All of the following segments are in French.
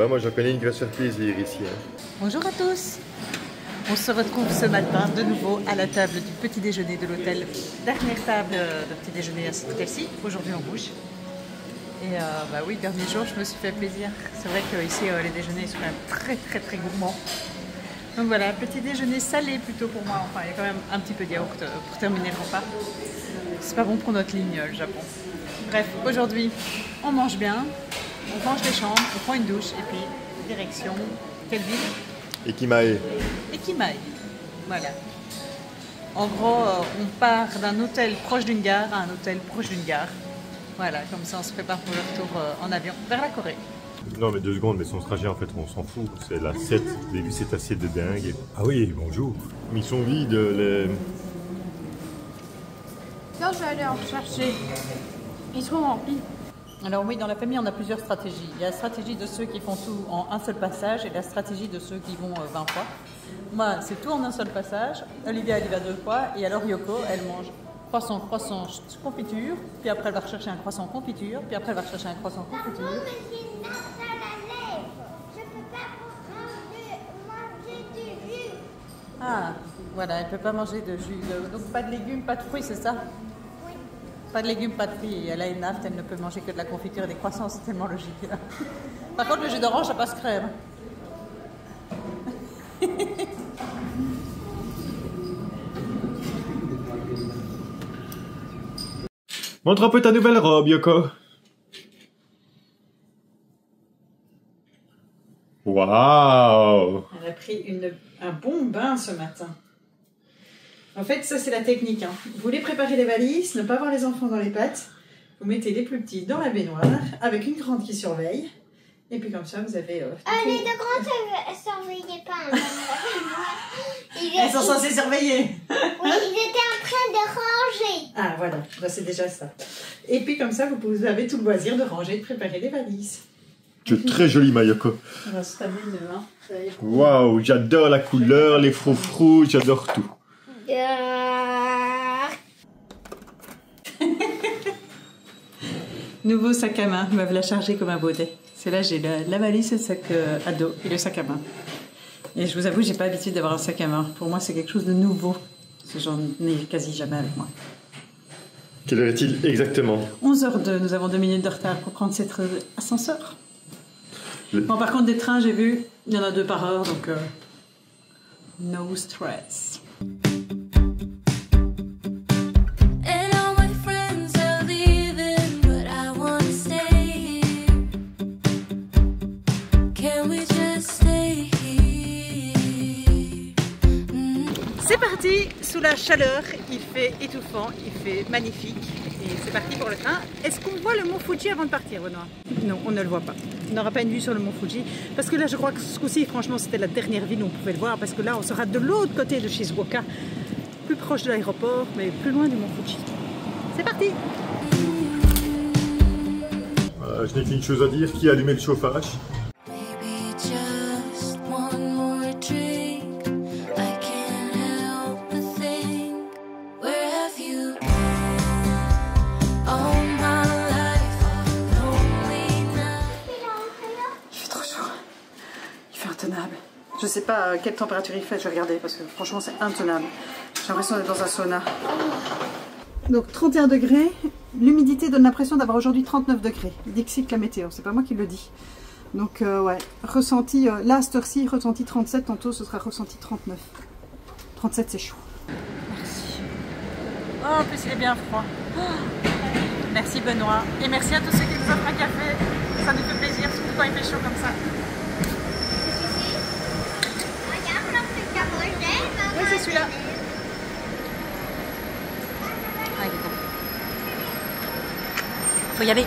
va, moi j'en connais une qui va se faire plaisir ici. Hein. Bonjour à tous. On se retrouve ce matin de nouveau à la table du petit déjeuner de l'hôtel. Dernière table de petit déjeuner à cette hôtel-ci. Aujourd'hui on bouge. Et bah oui, dernier jour je me suis fait plaisir. C'est vrai qu'ici les déjeuners sont quand même très gourmands. Donc voilà, petit déjeuner salé plutôt pour moi. Enfin, il y a quand même un petit peu de yaourt pour terminer le repas. C'est pas bon pour notre ligne, le Japon. Bref, aujourd'hui, on mange bien, on range les chambres, on prend une douche et puis direction, quelle ville? Ekimae. Ekimae. Voilà. En gros, on part d'un hôtel proche d'une gare à un hôtel proche d'une gare. Voilà, comme ça on se prépare pour le retour en avion vers la Corée. Non mais 2 secondes, mais son trajet en fait on s'en fout. C'est la 7, vous avez vu cette assiette de dingue. Ah oui, bonjour. Mais ils sont vides les... Là je vais aller en chercher. Ils seront remplis. Alors oui, dans la famille on a plusieurs stratégies. Il y a la stratégie de ceux qui font tout en un seul passage et la stratégie de ceux qui vont 20 fois. Moi c'est tout en un seul passage. Olivia elle y va 2 fois et alors Yoko elle mange croissant, confiture, puis après elle va rechercher un croissant confiture, puis après elle va rechercher un croissant confiture. Ah, voilà, elle ne peut pas manger de jus. Donc pas de légumes, pas de fruits, c'est ça? Oui. Pas de légumes, pas de fruits. Elle a une naphte, elle ne peut manger que de la confiture et des croissants, c'est tellement logique. Par contre, le jus d'orange, ça passe crème. Montre un peu ta nouvelle robe, Yoko. Waouh! Elle a pris un bon bain ce matin. En fait, ça c'est la technique. Hein. Vous voulez préparer les valises, ne pas avoir les enfants dans les pattes. Vous mettez les plus petits dans la baignoire avec une grande qui surveille. Et puis comme ça, vous avez... les deux grandes ne surveillaient pas. Elles sont censées surveiller. Oui, ils étaient en train de ranger. Ah voilà, bah, c'est déjà ça. Et puis comme ça, vous avez tout le loisir de ranger et de préparer les valises. Tu es très jolie, Mayoko. On va se terminer, hein. Waouh, j'adore la couleur, les froufrous, j'adore tout. Nouveau sac à main, me la charger comme un baudet. C'est là, j'ai la valise, le sac à dos et le sac à main. Et je vous avoue, j'ai pas l'habitude d'avoir un sac à main. Pour moi, c'est quelque chose de nouveau. Parce que j'en ai quasi jamais avec moi. Quelle heure est-il exactement? 11h02, nous avons 2 minutes de retard pour prendre cet ascenseur. Bon, par contre, des trains, j'ai vu, il y en a 2 par heure, donc no stress. C'est parti, sous la chaleur, il fait étouffant, il fait magnifique et c'est parti pour le train. Est-ce qu'on voit le mont Fuji avant de partir, Benoît? Non, on ne le voit pas. On n'aura pas une vue sur le mont Fuji parce que là je crois que ce coup-ci, franchement, c'était la dernière ville où on pouvait le voir parce que là on sera de l'autre côté de Shizuoka, plus proche de l'aéroport mais plus loin du mont Fuji. C'est parti! Je n'ai qu'une chose à dire, qui a allumé le chauffage? Je sais pas quelle température il fait, je vais regarder parce que franchement c'est intenable. J'ai l'impression d'être dans un sauna. Donc 31 degrés, l'humidité donne l'impression d'avoir aujourd'hui 39 degrés. Dixit la météo, c'est pas moi qui le dis. Donc ouais, ressenti, là à cette heure-ci, ressenti 37, tantôt ce sera ressenti 39. 37 c'est chaud. Merci. Oh en plus il est bien froid. Oh. Merci Benoît. Et merci à tous ceux qui nous offrent un café. Ça nous fait plaisir, surtout quand il fait chaud comme ça. Oui, c'est celui-là. Ah, il est bon. Faut y aller.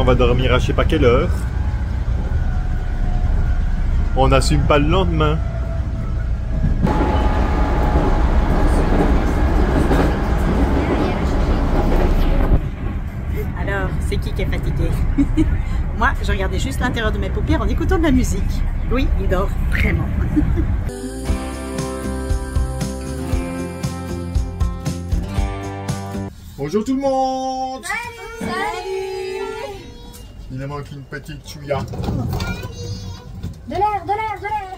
va dormir à je sais pas quelle heure. On n'assume pas le lendemain. Alors, c'est qui est fatigué? Moi, je regardais juste l'intérieur de mes paupières en écoutant de la musique. Louis, il dort vraiment. Bonjour tout le monde. Salut. Il me manque une petite chouïa. De l'air, de l'air, de l'air.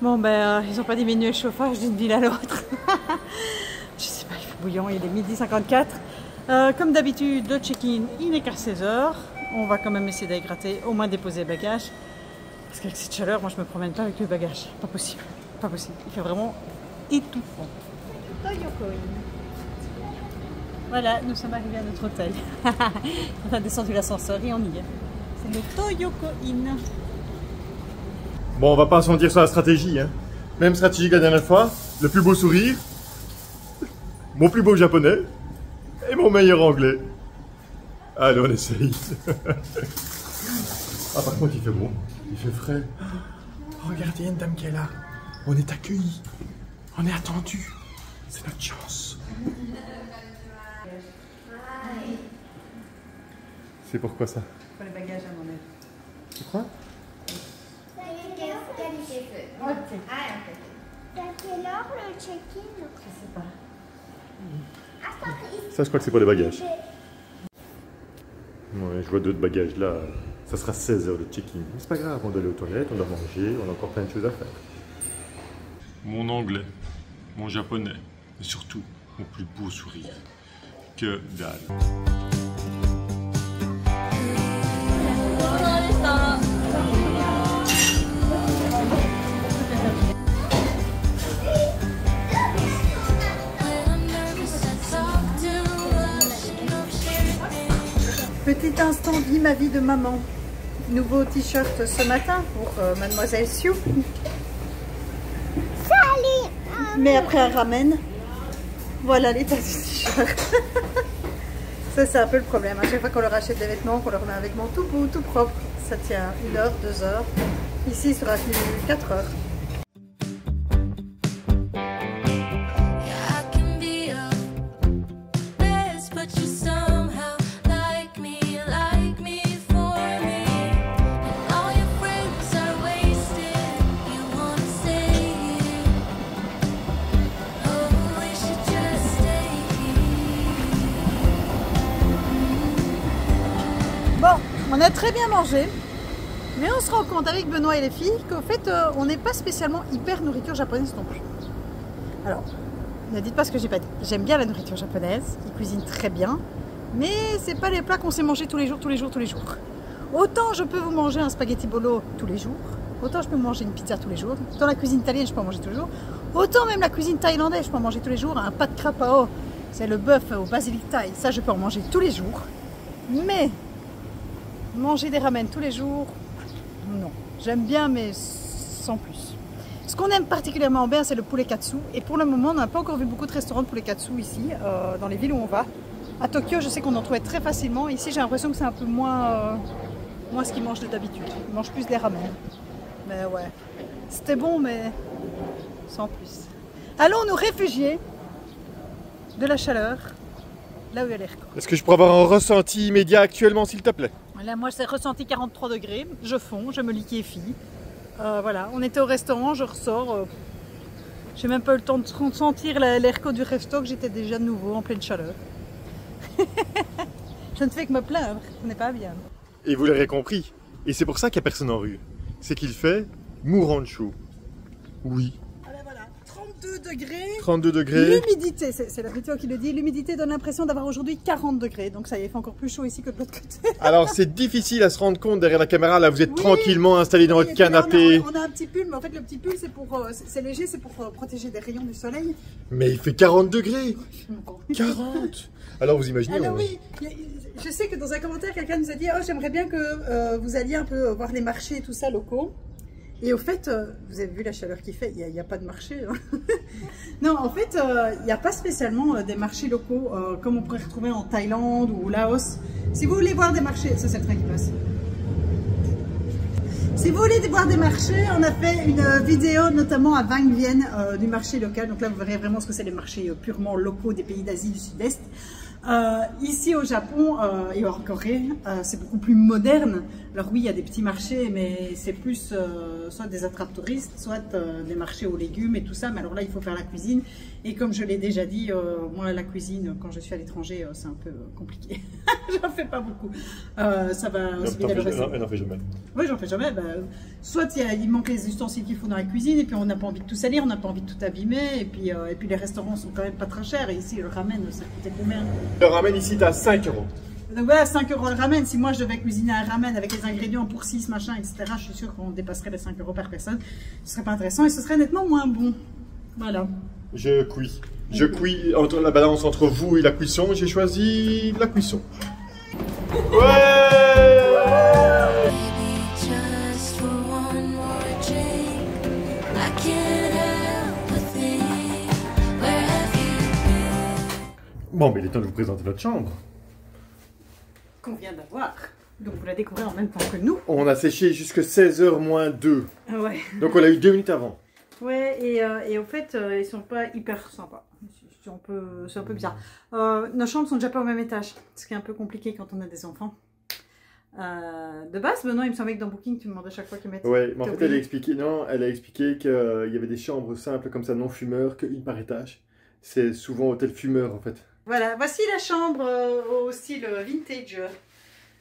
Bon ben, ils n'ont pas diminué le chauffage d'une ville à l'autre. Je sais pas, il fait bouillant, il est midi 54. Comme d'habitude, le check-in, il n'est qu'à 16h. On va quand même essayer d'hydrater, au moins déposer les bagages. Parce qu'avec cette chaleur, moi je me promène pas avec le bagage. Pas possible, pas possible. Il fait vraiment étouffant. Voilà, nous sommes arrivés à notre hôtel. On a descendu l'ascenseur et on y est. C'est le Toyoko-in. Bon, on va pas se mentir sur la stratégie, hein. Même stratégie que la dernière fois. Le plus beau sourire, mon plus beau japonais et mon meilleur anglais. Allez, on essaye. Ah, par contre, il fait bon. Il fait frais. Oh, regardez, il y a une dame qui est là. On est accueillis. On est attendus. C'est notre chance. C'est pourquoi ça? Pour les bagages à mon aide. Tu crois? Ok. À quelle heure le check-in? Je sais pas. Ça, je crois que c'est pour les bagages. Ouais, je vois d'autres bagages là. Ça sera 16h de check-in. Mais c'est pas grave, on doit aller aux toilettes, on doit manger, on a encore plein de choses à faire. Mon anglais, mon japonais, et surtout mon plus beau sourire. Que dalle. Petit instant vie ma vie de maman. Nouveau t-shirt ce matin pour Mademoiselle Sioux. Salut. Mais après un ramen. Voilà l'état du t-shirt. Ça c'est un peu le problème. À chaque fois qu'on leur achète des vêtements, qu'on leur met un vêtement tout beau, tout propre, ça tient 1 heure, 2 heures. Ici, il sera tenu 4 heures. Bon, on a très bien mangé, mais on se rend compte avec Benoît et les filles qu'au fait, on n'est pas spécialement hyper nourriture japonaise non plus. Alors, ne dites pas ce que j'ai pas dit. J'aime bien la nourriture japonaise, ils cuisinent très bien, mais c'est pas les plats qu'on sait manger tous les jours. Autant je peux vous manger un spaghetti bolo tous les jours, autant je peux manger une pizza tous les jours, autant la cuisine italienne je peux en manger tous les jours, autant même la cuisine thaïlandaise je peux en manger tous les jours, un pad krapao, c'est le bœuf au basilic thaï, ça je peux en manger tous les jours, mais manger des ramen tous les jours, non. J'aime bien, mais sans plus. Ce qu'on aime particulièrement bien, c'est le poulet katsu. Et pour le moment, on n'a pas encore vu beaucoup de restaurants de poulet katsu ici, dans les villes où on va. À Tokyo, je sais qu'on en trouvait très facilement. Ici, j'ai l'impression que c'est un peu moins ce qu'ils mangent d'habitude. Ils mangent plus des ramen. Mais ouais, c'était bon, mais sans plus. Allons nous réfugier de la chaleur, là où il y a l'air. Est-ce que je pourrais avoir un ressenti immédiat actuellement, s'il te plaît? Là, moi, c'est ressenti 43 degrés. Je fonds, je me liquéfie. Voilà, on était au restaurant, je ressors. J'ai même pas eu le temps de sentir l'airco du resto, que j'étais déjà de nouveau en pleine chaleur. Je ne fais que me plaindre, ce n'est pas bien. Et vous l'aurez compris, et c'est pour ça qu'il n'y a personne en rue. C'est qu'il fait mourant de chaud. Oui. Voilà, 32 degrés. 32 degrés. L'humidité, c'est la météo qui le dit, l'humidité donne l'impression d'avoir aujourd'hui 40 degrés. Donc ça y est, il fait encore plus chaud ici que de l'autre côté. Alors c'est difficile à se rendre compte derrière la caméra, là vous êtes tranquillement installé dans votre canapé. Là, on a un petit pull, mais en fait le petit pull c'est léger, c'est pour protéger des rayons du soleil. Mais il fait 40 degrés. 40. Alors vous imaginez. Alors oui, je sais que dans un commentaire quelqu'un nous a dit « Oh, j'aimerais bien que vous alliez un peu voir les marchés et tout ça locaux ». Et au fait, vous avez vu la chaleur qu'il fait, il n'y a pas de marché. Hein. Non, en fait, il n'y a pas spécialement des marchés locaux comme on pourrait retrouver en Thaïlande ou au Laos. Si vous voulez voir des marchés, ça c'est le train qui passe. Si vous voulez voir des marchés, on a fait une vidéo notamment à Vang Vienne du marché local. Donc là, vous verrez vraiment ce que c'est les marchés purement locaux des pays d'Asie du Sud-Est. Ici au Japon et en Corée, c'est beaucoup plus moderne. Alors oui, il y a des petits marchés, mais c'est plus soit des attrapes touristes, soit des marchés aux légumes et tout ça. Mais alors là, il faut faire la cuisine. Et comme je l'ai déjà dit, moi, la cuisine, quand je suis à l'étranger, c'est un peu compliqué. J'en fais pas beaucoup. Ça va aussi bien elle n'en fait jamais. Oui, j'en fais jamais. Soit il manque les ustensiles qu'il faut dans la cuisine, et puis on n'a pas envie de tout salir, on n'a pas envie de tout abîmer, et puis les restaurants sont quand même pas très chers. Et ici, le ramen, ça coûtait combien? Le ramen ici, t'as 5 €. Donc voilà, 5 € le ramen. Si moi je devais cuisiner un ramen avec les ingrédients pour 6, machin, etc., je suis sûre qu'on dépasserait les 5 € par personne. Ce serait pas intéressant et ce serait nettement moins bon. Voilà. Je cuis. Je cuis entre la balance entre vous et la cuisson. J'ai choisi la cuisson. Ouais! Bon, mais il est temps de vous présenter votre chambre. Qu'on vient d'avoir. Donc vous la découvrez en même temps que nous. On a séché jusqu'à 16 h moins 2. Ouais. Donc on l'a eu 2 minutes avant. Ouais, et au fait, ils sont pas hyper sympas. C'est un peu bizarre. Nos chambres sont déjà pas au même étage, ce qui est un peu compliqué quand on a des enfants. De base, Benoît, il me semblait que dans Booking, tu demandes à chaque fois qu'ils mettent. Ouais, mais en fait, elle a expliqué qu'il y avait des chambres simples comme ça, non fumeurs, qu'une par étage. C'est souvent hôtel fumeur en fait. Voilà, voici la chambre au style vintage.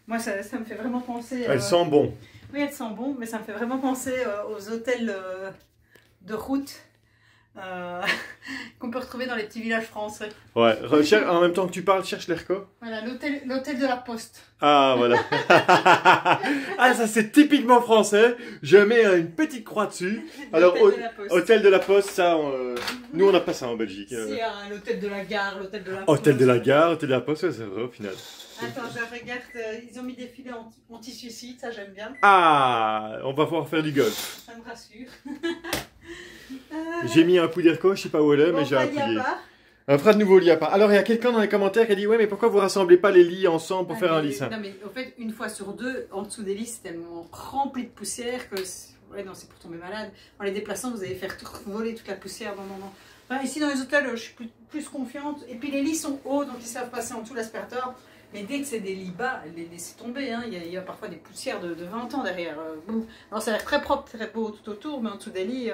Moi, ça me fait vraiment penser. Elle sent bon. Oui, elle sent bon, mais ça me fait vraiment penser aux hôtels de route qu'on peut retrouver dans les petits villages français. Ouais, en même temps que tu parles, cherche l'ERCO. Voilà, l'hôtel de la Poste. Ah, voilà. Ah, ça c'est typiquement français. Je mets une petite croix dessus. Alors, hôtel de la Poste, ça, nous on n'a pas ça en Belgique. C'est l'hôtel de la gare, l'hôtel de la Poste. Hôtel de la gare, hôtel de la Poste, c'est vrai au final. Attends, je regarde, ils ont mis des filets anti-suicide, ça j'aime bien. Ah, on va pouvoir faire du golf. Ça me rassure. J'ai mis un coup d'ERCO, je sais pas où elle est, mais j'ai appuyé. On fera de nouveau lit à part. Alors il y a quelqu'un dans les commentaires qui a dit ouais, mais pourquoi vous rassemblez pas les lits ensemble pour faire un lit simple? Non mais au fait, une fois sur deux, en dessous des lits c'est tellement rempli de poussière que ouais non, c'est pour tomber malade. En les déplaçant, vous allez faire voler toute la poussière. Non. Enfin, ici dans les hôtels, je suis plus confiante. Et puis les lits sont hauts, donc ils savent passer en dessous l'aspirateur. Mais dès que c'est des lits bas, les laissez tomber. Hein. Il y a parfois des poussières de 20 ans derrière. Alors ça a l'air très propre, très beau tout autour, mais en dessous des lits,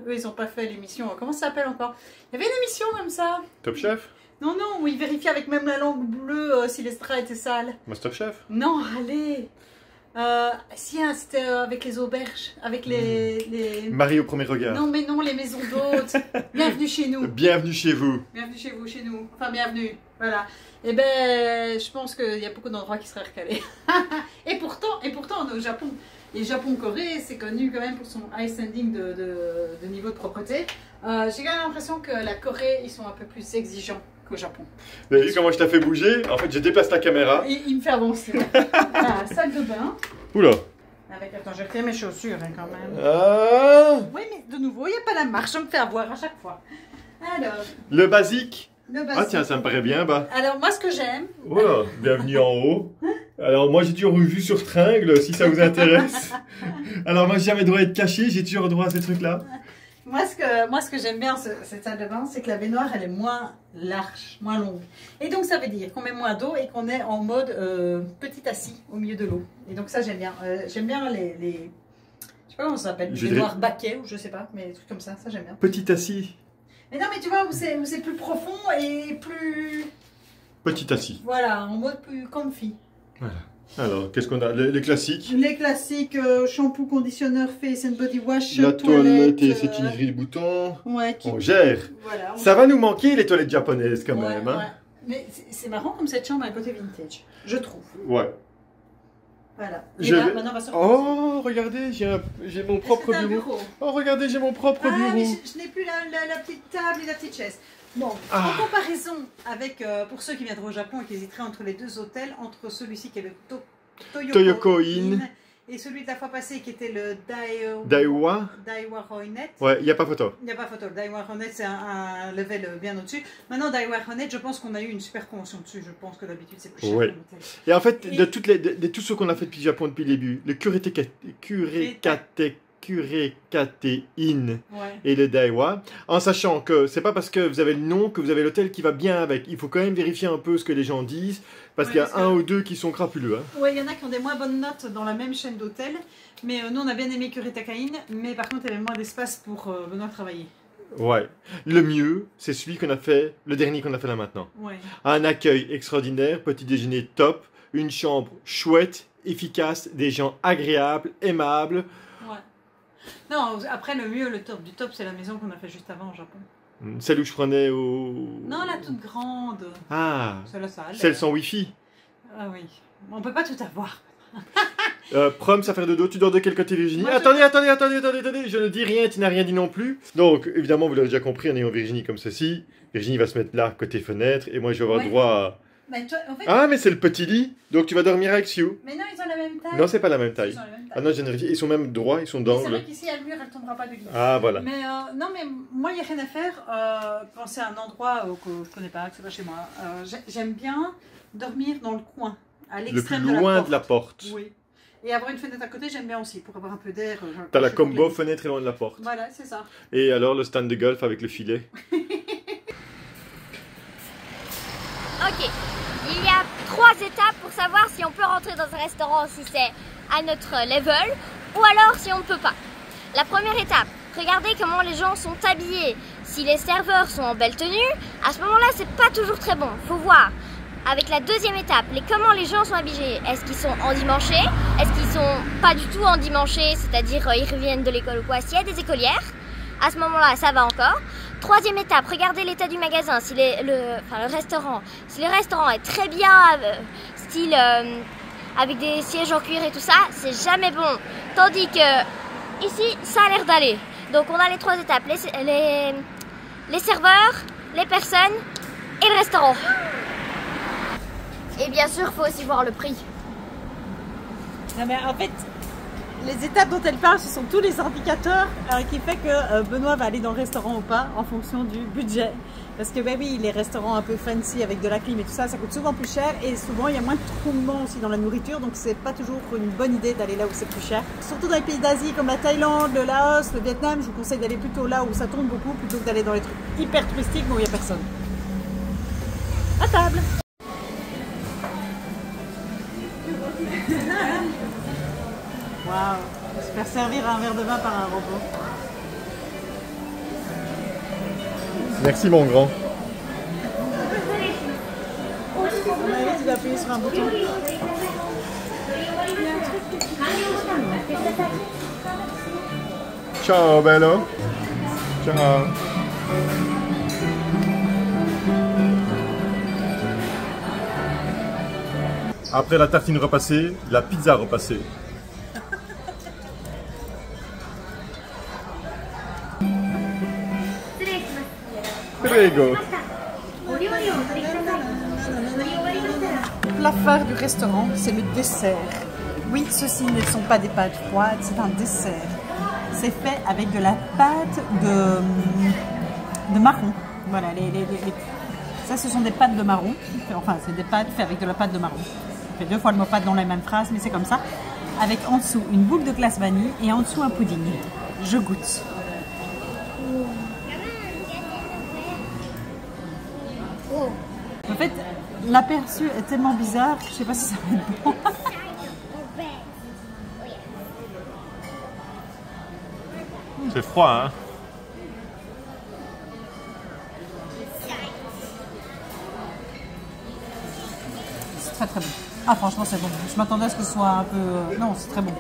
eux ils n'ont pas fait l'émission. Comment ça s'appelle encore? Il y avait une émission comme ça. Top Chef? Non, où ils vérifiaient avec même la langue bleue si les strass étaient sales. Master Chef? Non, allez. Si, hein, c'était avec les auberges, avec les... Marie au premier regard. Non, mais non, les maisons d'hôtes. Bienvenue chez nous. Bienvenue chez vous. Bienvenue chez vous, chez nous. Enfin, bienvenue. Voilà. Et ben, je pense qu'il y a beaucoup d'endroits qui seraient recalés. et pourtant, au Japon, et Japon-Corée, c'est connu quand même pour son high standing de niveau de propreté. J'ai quand même l'impression que la Corée, ils sont un peu plus exigeants qu'au Japon. Vous avez vu comment je t'ai fait bouger? En fait, je déplace la caméra. Il me fait avancer. Voilà, salle de bain. Oula. Attends, je retire mes chaussures hein, quand même. Ah. Oui, mais de nouveau, il n'y a pas la marche, je me fais avoir à chaque fois. Alors. Le basique. Ah tiens, ça me paraît bien, bah. Alors, moi, ce que j'aime... Voilà, bienvenue en haut. Alors, moi, j'ai toujours une vue sur Tringle, si ça vous intéresse. Alors, moi, j'ai jamais droit à être caché, j'ai toujours droit à ces trucs-là. Moi, ce que j'aime bien, cette salle de bain, c'est que la baignoire, elle est moins large, moins longue. Et donc, ça veut dire qu'on met moins d'eau et qu'on est en mode petit assis au milieu de l'eau. Et donc, ça, j'aime bien. J'aime bien les... Je sais pas comment ça s'appelle, les baignoires baquets ou je sais pas, mais des trucs comme ça, j'aime bien. Petit assis. Mais non, mais tu vois, où c'est plus profond et plus... Petit assis. Voilà, en mode plus comfy. Voilà. Alors, qu'est-ce qu'on a? Les classiques. Les classiques, shampoo, conditionneur, face and body wash, la toilette et ses tiniseries de boutons. Ouais, on gère. Voilà, ça va nous manquer les toilettes japonaises quand même. Hein. Ouais. Mais c'est marrant comme cette chambre a un côté vintage, je trouve. Ouais. Voilà. Et là, maintenant, on va sortir. Oh, regardez, j'ai mon propre bureau. Oh, regardez, j'ai mon propre bureau. Mais je n'ai plus la petite table et la petite chaise. Bon, en comparaison avec, pour ceux qui viendraient au Japon et qui hésiteraient entre les deux hôtels, entre celui-ci qui est le Toyoko Inn Et celui de la fois passée qui était le Daiwa. Daiwa Hornet. Ouais, il n'y a pas photo. Il n'y a pas photo. Le Daiwa Hornet, c'est un level bien au-dessus. Maintenant, Daiwa Hornet, je pense qu'on a eu une super convention dessus. Je pense que d'habitude, c'est plus cher. Ouais. Et en fait, de tous ceux qu'on a fait depuis le Japon depuis le début, le Kurekatein et le Daiwa, en sachant que c'est pas parce que vous avez le nom que vous avez l'hôtel qui va bien avec. Il faut quand même vérifier un peu ce que les gens disent, parce qu'il y a un ou deux qui sont crapuleux. Hein. Oui, il y en a qui ont des moins bonnes notes dans la même chaîne d'hôtels, mais nous on a bien aimé Kurekatein, mais par contre il y avait moins d'espace pour Benoît travailler. Ouais. Le mieux, c'est celui qu'on a fait, le dernier qu'on a fait là maintenant. Ouais. Un accueil extraordinaire, petit déjeuner top, une chambre chouette, efficace, des gens agréables, aimables. Ouais. Non, après le mieux, le top du top, c'est la maison qu'on a fait juste avant au Japon. Celle où je prenais au... Non, la toute grande. Ah, celle-là, ça allait. celle sans wifi. Ah oui. On peut pas tout avoir. Prom, ça fait de dos, tu dors de quel côté, Virginie? Moi, attendez, je ne dis rien, tu n'as rien dit non plus. Donc, évidemment, vous l'avez déjà compris, en ayant Virginie comme ceci, Virginie va se mettre là, côté fenêtre, et moi je vais avoir droit à... Mais toi, en fait... Ah, mais c'est le petit lit, donc tu vas dormir avec Xiu. Mais non, ils ont la même taille. Non, c'est pas la même taille. Ils ont la même taille. Ah non, j'ai vérifié, ils sont même droits, ils sont C'est d'angle. vrai qu'ici, à le mur, elle tombera pas du lit. Ah, voilà. Mais non, mais moi, il n'y a rien à faire. Quand c'est un endroit que je connais pas, que c'est pas chez moi, j'aime bien dormir dans le coin, à l'extrême Le plus loin de la porte. Oui. Et avoir une fenêtre à côté, j'aime bien aussi, pour avoir un peu d'air. T'as la combo fenêtre et loin de la porte. Voilà, c'est ça. Et alors, le stand de golf avec le filet. Ok, il y a 3 étapes pour savoir si on peut rentrer dans un restaurant si c'est à notre level ou alors si on ne peut pas. La première étape, regardez comment les gens sont habillés. Si les serveurs sont en belle tenue, à ce moment-là, c'est pas toujours très bon. Faut voir. Avec la deuxième étape, comment les gens sont habillés. Est-ce qu'ils sont endimanchés? Est-ce qu'ils sont pas du tout endimanchés? C'est-à-dire ils reviennent de l'école ou quoi? S'il y a des écolières, à ce moment-là, ça va encore. Troisième étape, regardez l'état du magasin, si le restaurant. Si le restaurant est très bien, style avec des sièges en cuir et tout ça, c'est jamais bon. Tandis que ici, ça a l'air d'aller. Donc on a les 3 étapes, les serveurs, les personnes et le restaurant. Et bien sûr, il faut aussi voir le prix. Non mais en fait, les étapes dont elle parle, ce sont tous les indicateurs qui fait que Benoît va aller dans le restaurant ou pas en fonction du budget. Parce que ben oui, les restaurants un peu fancy avec de la clim et tout ça, ça coûte souvent plus cher et souvent il y a moins de troublements aussi dans la nourriture, donc c'est pas toujours une bonne idée d'aller là où c'est plus cher. Surtout dans les pays d'Asie comme la Thaïlande, le Laos, le Vietnam, je vous conseille d'aller plutôt là où ça tourne beaucoup plutôt que d'aller dans les trucs hyper touristiques mais où il n'y a personne. À table. Waouh, se faire servir un verre de vin par un robot. Merci mon grand. Tu vas appuyer sur un bouton. Ciao bello. Ciao. Après la tartine repassée, la pizza repassée. Prego. Le plat phare du restaurant, c'est le dessert. Oui, ceux-ci ne sont pas des pâtes froides, c'est un dessert. C'est fait avec de la pâte de marron. Voilà, ça ce sont des pâtes de marron. Enfin, c'est des pâtes faites avec de la pâte de marron. Je fais 2 fois le mot pâte dans la même phrase, mais c'est comme ça. Avec en dessous une boule de glace vanille et en dessous un pudding. Je goûte. En fait, l'aperçu est tellement bizarre que je sais pas si ça va être bon. C'est froid, hein? C'est très très bon. Ah franchement c'est bon. Je m'attendais à ce que ce soit un peu... Non, c'est très bon.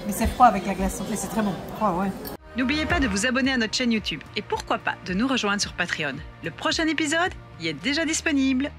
Mais c'est froid avec la glace. Mais c'est très bon. Froid, ouais. N'oubliez pas de vous abonner à notre chaîne YouTube et pourquoi pas de nous rejoindre sur Patreon. Le prochain épisode y est déjà disponible.